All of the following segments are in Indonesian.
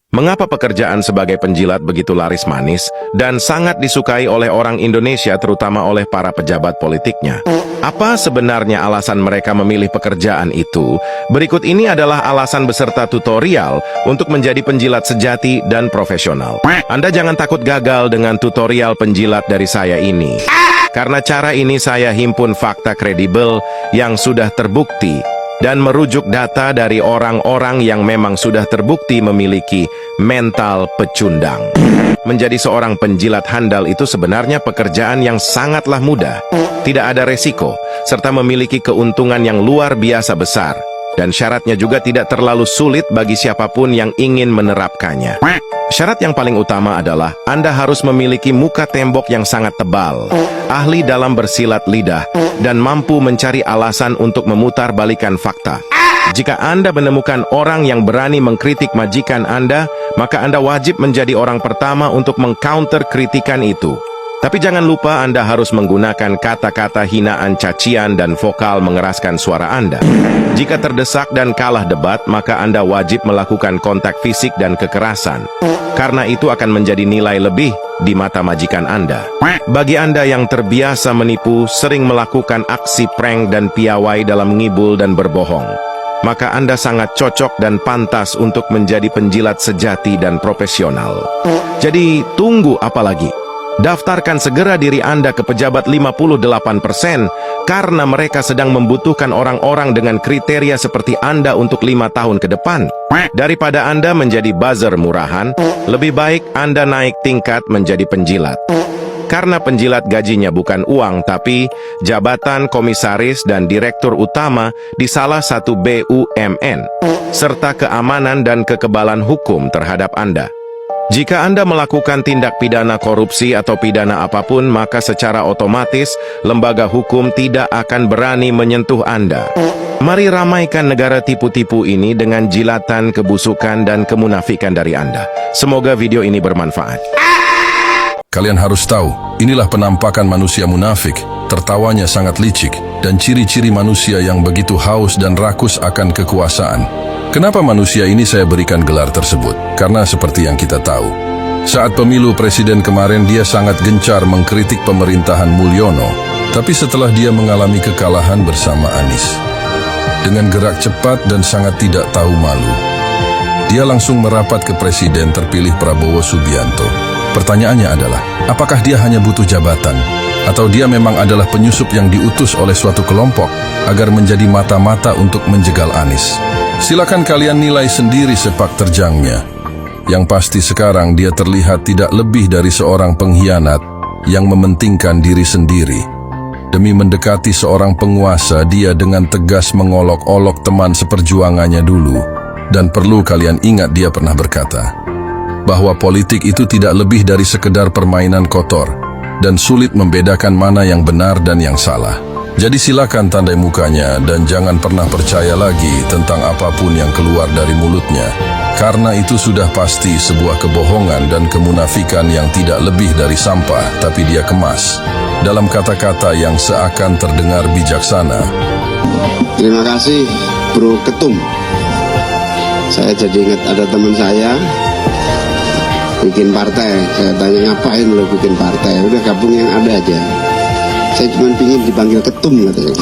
Mengapa pekerjaan sebagai penjilat begitu laris manis dan sangat disukai oleh orang Indonesia, terutama oleh para pejabat politiknya? Apa sebenarnya alasan mereka memilih pekerjaan itu? Berikut ini adalah alasan beserta tutorial untuk menjadi penjilat sejati dan profesional. Anda jangan takut gagal dengan tutorial penjilat dari saya ini. Karena cara ini saya himpun fakta kredibel yang sudah terbukti dan merujuk data dari orang-orang yang memang sudah terbukti memiliki mental pecundang. Menjadi seorang penjilat handal itu sebenarnya pekerjaan yang sangatlah mudah, tidak ada resiko, serta memiliki keuntungan yang luar biasa besar. Dan syaratnya juga tidak terlalu sulit bagi siapapun yang ingin menerapkannya. Syarat yang paling utama adalah Anda harus memiliki muka tembok yang sangat tebal, ahli dalam bersilat lidah, dan mampu mencari alasan untuk memutarbalikkan fakta. Jika Anda menemukan orang yang berani mengkritik majikan Anda, maka Anda wajib menjadi orang pertama untuk mengcounter kritikan itu. Tapi jangan lupa Anda harus menggunakan kata-kata hinaan, cacian, dan vokal mengeraskan suara Anda. Jika terdesak dan kalah debat, maka Anda wajib melakukan kontak fisik dan kekerasan. Karena itu akan menjadi nilai lebih di mata majikan Anda. Bagi Anda yang terbiasa menipu, sering melakukan aksi prank dan piawai dalam ngibul dan berbohong, maka Anda sangat cocok dan pantas untuk menjadi penjilat sejati dan profesional. Jadi, tunggu apa lagi? Daftarkan segera diri Anda ke pejabat 58% karena mereka sedang membutuhkan orang-orang dengan kriteria seperti Anda untuk 5 tahun ke depan. Daripada Anda menjadi buzzer murahan, lebih baik Anda naik tingkat menjadi penjilat. Karena penjilat gajinya bukan uang, tapi jabatan komisaris dan direktur utama di salah satu BUMN, serta keamanan dan kekebalan hukum terhadap Anda. Jika Anda melakukan tindak pidana korupsi atau pidana apapun, maka secara otomatis lembaga hukum tidak akan berani menyentuh Anda. Mari ramaikan negara tipu-tipu ini dengan jilatan kebusukan dan kemunafikan dari Anda. Semoga video ini bermanfaat. Kalian harus tahu, inilah penampakan manusia munafik, tertawanya sangat licik, dan ciri-ciri manusia yang begitu haus dan rakus akan kekuasaan. Kenapa manusia ini saya berikan gelar tersebut? Karena seperti yang kita tahu, saat pemilu presiden kemarin dia sangat gencar mengkritik pemerintahan Mulyono, tapi setelah dia mengalami kekalahan bersama Anies, dengan gerak cepat dan sangat tidak tahu malu, dia langsung merapat ke presiden terpilih Prabowo Subianto. Pertanyaannya adalah, apakah dia hanya butuh jabatan? Atau dia memang adalah penyusup yang diutus oleh suatu kelompok agar menjadi mata-mata untuk menjegal Anies? Silakan kalian nilai sendiri sepak terjangnya. Yang pasti sekarang dia terlihat tidak lebih dari seorang pengkhianat yang mementingkan diri sendiri. Demi mendekati seorang penguasa, dia dengan tegas mengolok-olok teman seperjuangannya dulu. Dan perlu kalian ingat, dia pernah berkata bahwa politik itu tidak lebih dari sekedar permainan kotor dan sulit membedakan mana yang benar dan yang salah. Jadi silakan tandai mukanya dan jangan pernah percaya lagi tentang apapun yang keluar dari mulutnya. Karena itu sudah pasti sebuah kebohongan dan kemunafikan yang tidak lebih dari sampah, tapi dia kemas dalam kata-kata yang seakan terdengar bijaksana. Terima kasih Bro Ketum. Saya jadi ingat ada teman saya bikin partai. Saya tanya, ngapain lo bikin partai? Udah gabung yang ada aja. Saya cuma pingin dipanggil ketum katanya.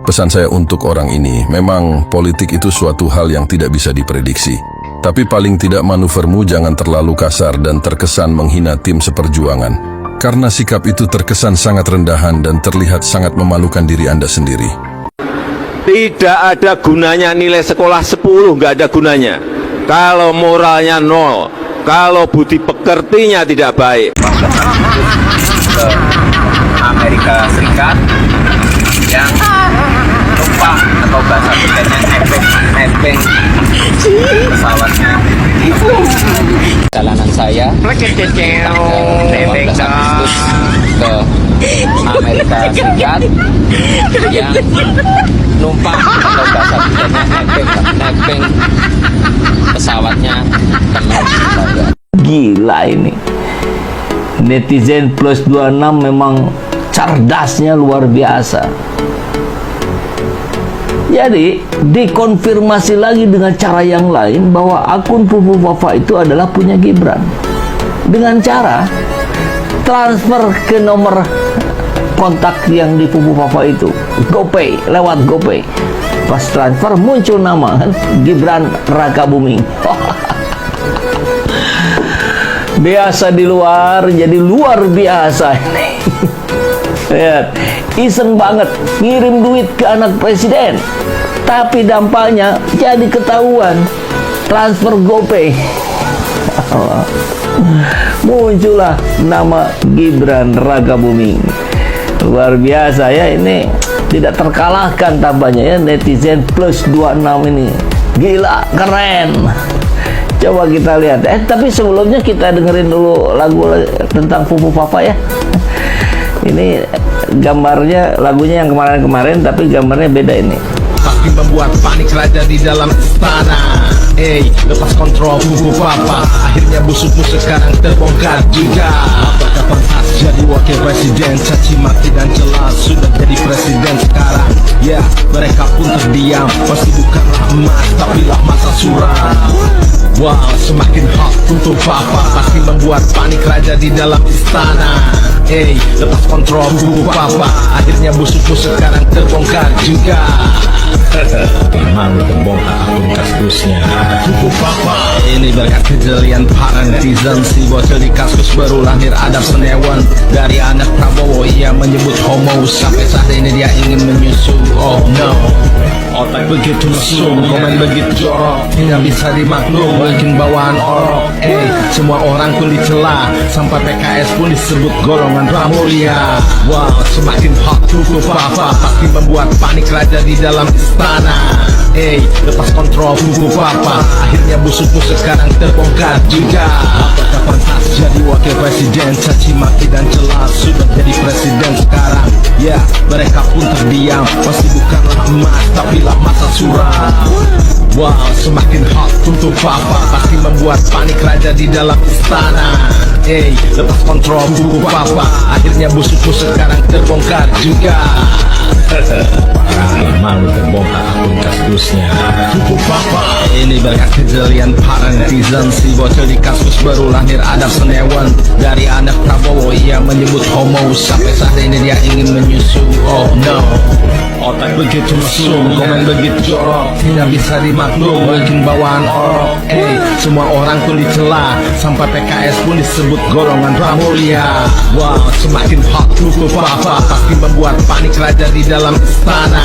Pesan saya untuk orang ini, memang politik itu suatu hal yang tidak bisa diprediksi. Tapi paling tidak manuvermu jangan terlalu kasar dan terkesan menghina tim seperjuangan. Karena sikap itu terkesan sangat rendahan dan terlihat sangat memalukan diri Anda sendiri. Tidak ada gunanya nilai sekolah 10, nggak ada gunanya. Kalau moralnya 0, kalau budi pekertinya tidak baik. Ke Amerika Serikat yang numpang atau bahasa bedanya nebeng pesawatnya. Perjalanan saya nebeng ke Amerika Serikat yang numpang atau bahasa bedanya nebeng pesawatnya kena saya. Gila ini. Netizen plus 26 memang cerdasnya luar biasa. Jadi dikonfirmasi lagi dengan cara yang lain bahwa akun Fufu Fafa itu adalah punya Gibran, dengan cara transfer ke nomor kontak yang di Fufu Fafa itu, GoPay, lewat GoPay. Pas transfer muncul nama kan, Gibran Rakabuming. Biasa di luar jadi luar biasa ini. Lihat, iseng banget ngirim duit ke anak presiden, tapi dampaknya jadi ketahuan transfer GoPay. Muncullah nama Gibran Rakabuming. Luar biasa ya, ini tidak terkalahkan tampaknya ya, netizen plus 26 ini. Gila, keren. Coba kita lihat. Tapi sebelumnya kita dengerin dulu lagu tentang Fufu Fafa ya. Ini gambarnya, lagunya yang kemarin-kemarin, tapi gambarnya beda ini. Tapi membuat panik raja di dalam istana. Lepas kontrol Fufu Fafa, akhirnya busuk-busuk sekarang terbongkar juga. Apakah pantas jadi wakil presiden? Caci maki dan celah, sudah jadi presiden sekarang. Ya, mereka pun terdiam. Pasti bukanlah emas, tapilah masa suram. Wow, semakin hot untuk Fafa, pasti membuat panik raja di dalam istana. Lepas kontrol Fufu Fafa, akhirnya busuk-busuk sekarang terbongkar juga. Memang terbongkar akun kasusnya Fufu Fafa. Ini berkat kejelian para netizen, si bocil di kasus berulang Adab Senewan. Dari anak Prabowo ia menyebut homo, sampai saat ini dia ingin menyusu. Oh no, otak begitu mesum, komen begitu jorok, tidak bisa dimaklum, bikin bawaan orok. Semua orang pun dicela, sampai PKS pun disebut golongan Pramulia. Wow, semakin hot Fufu Fafa, pasti membuat panik raja di dalam istana. Lepas kontrol Fufu Fafa, akhirnya busuk-busuk sekarang terbongkar juga. Apakah pantas jadi wakil presiden? Caci maki dan celah, sudah jadi presiden sekarang. Ya, mereka pun terdiam, pasti bukanlah emas, tapilah masa suram. Wow, semakin hot untuk Fafa, pasti membuat panik raja di dalam istana. Lepas kontrol Fufu Fafa, akhirnya busuk-busuk sekarang terbongkar juga. Memang terbongkar akun kasusnya Fufu Fafa. Ini berkat kejelian para netizen, si bocil di kasus berulang Adab Senewan. Dari anak Prabowo ia menyebut homo, sampai saat ini dia ingin menyusu. Oh no, otak begitu mesum, komen begitu jorok, tidak bisa dimaklum, bikin bawaan orok. Semua orang pun dicela, sampai PKS pun disebut golongan Pramulia. Wow, semakin hot Fufu Fafa, pasti membuat panik raja di dalam istana.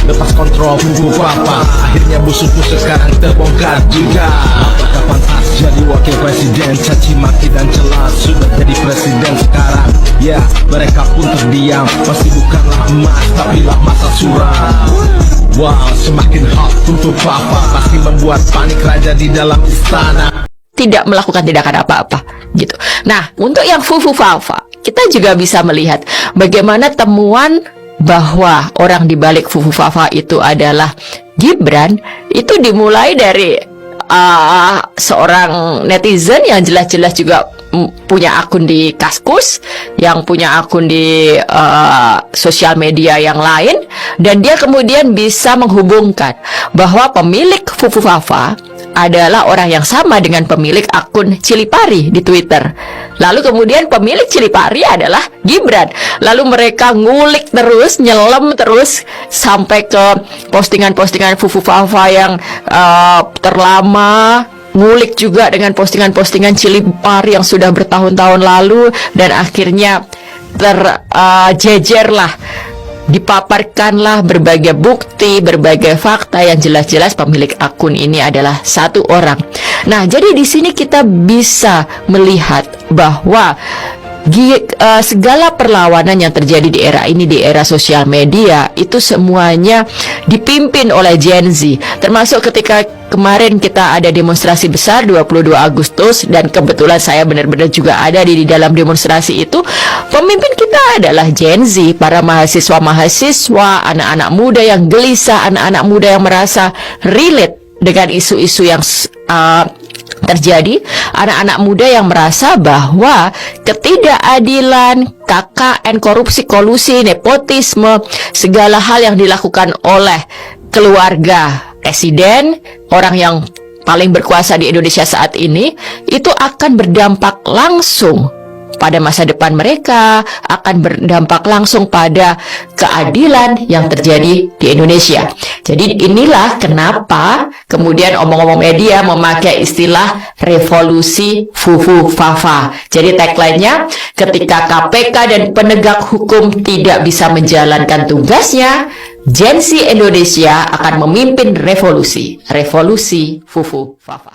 Lepas kontrol Fufu Fafa, akhirnya busuk-busuk sekarang terbongkar juga. Apakah pantas jadi wakil presiden? Caci maki dan celah, sudah jadi presiden sekarang. Ya, mereka pun terdiam, pasti bukanlah emas, tapilah masa suram. Wow, semakin hot Fufu Fafa, pasti membuat panik raja di dalam istana. Tidak melakukan tindakan apa-apa gitu. Nah, untuk yang Fufu Fafa, kita juga bisa melihat bagaimana temuan bahwa orang di balik Fufu Fafa itu adalah Gibran itu dimulai dari seorang netizen yang jelas-jelas juga punya akun di Kaskus, yang punya akun di sosial media yang lain, dan dia kemudian bisa menghubungkan bahwa pemilik Fufu Fafa adalah orang yang sama dengan pemilik akun Cilipari di Twitter. Lalu kemudian pemilik Cilipari adalah Gibran. Lalu mereka ngulik terus, nyelam terus sampai ke postingan-postingan Fufu Fafa yang terlama, ngulik juga dengan postingan-postingan Cilipari yang sudah bertahun-tahun lalu, dan akhirnya terjejerlah, dipaparkanlah berbagai bukti, berbagai fakta yang jelas-jelas pemilik akun ini adalah satu orang. Nah, jadi di sini kita bisa melihat bahwa segala perlawanan yang terjadi di era ini, di era sosial media, itu semuanya dipimpin oleh Gen Z. Termasuk ketika kemarin kita ada demonstrasi besar 22 Agustus, dan kebetulan saya benar-benar juga ada di dalam demonstrasi itu. Pemimpin kita adalah Gen Z, para mahasiswa-mahasiswa, anak-anak muda yang gelisah, anak-anak muda yang merasa relate dengan isu-isu yang terjadi anak-anak muda yang merasa bahwa ketidakadilan, KKN, korupsi, kolusi, nepotisme, segala hal yang dilakukan oleh keluarga presiden, orang yang paling berkuasa di Indonesia saat ini, itu akan berdampak langsung pada masa depan mereka, akan berdampak langsung pada keadilan yang terjadi di Indonesia. Jadi inilah kenapa kemudian omong-omong media memakai istilah revolusi Fufu Fafa. Jadi tagline-nya, ketika KPK dan penegak hukum tidak bisa menjalankan tugasnya, Gen Z Indonesia akan memimpin revolusi Fufu Fafa.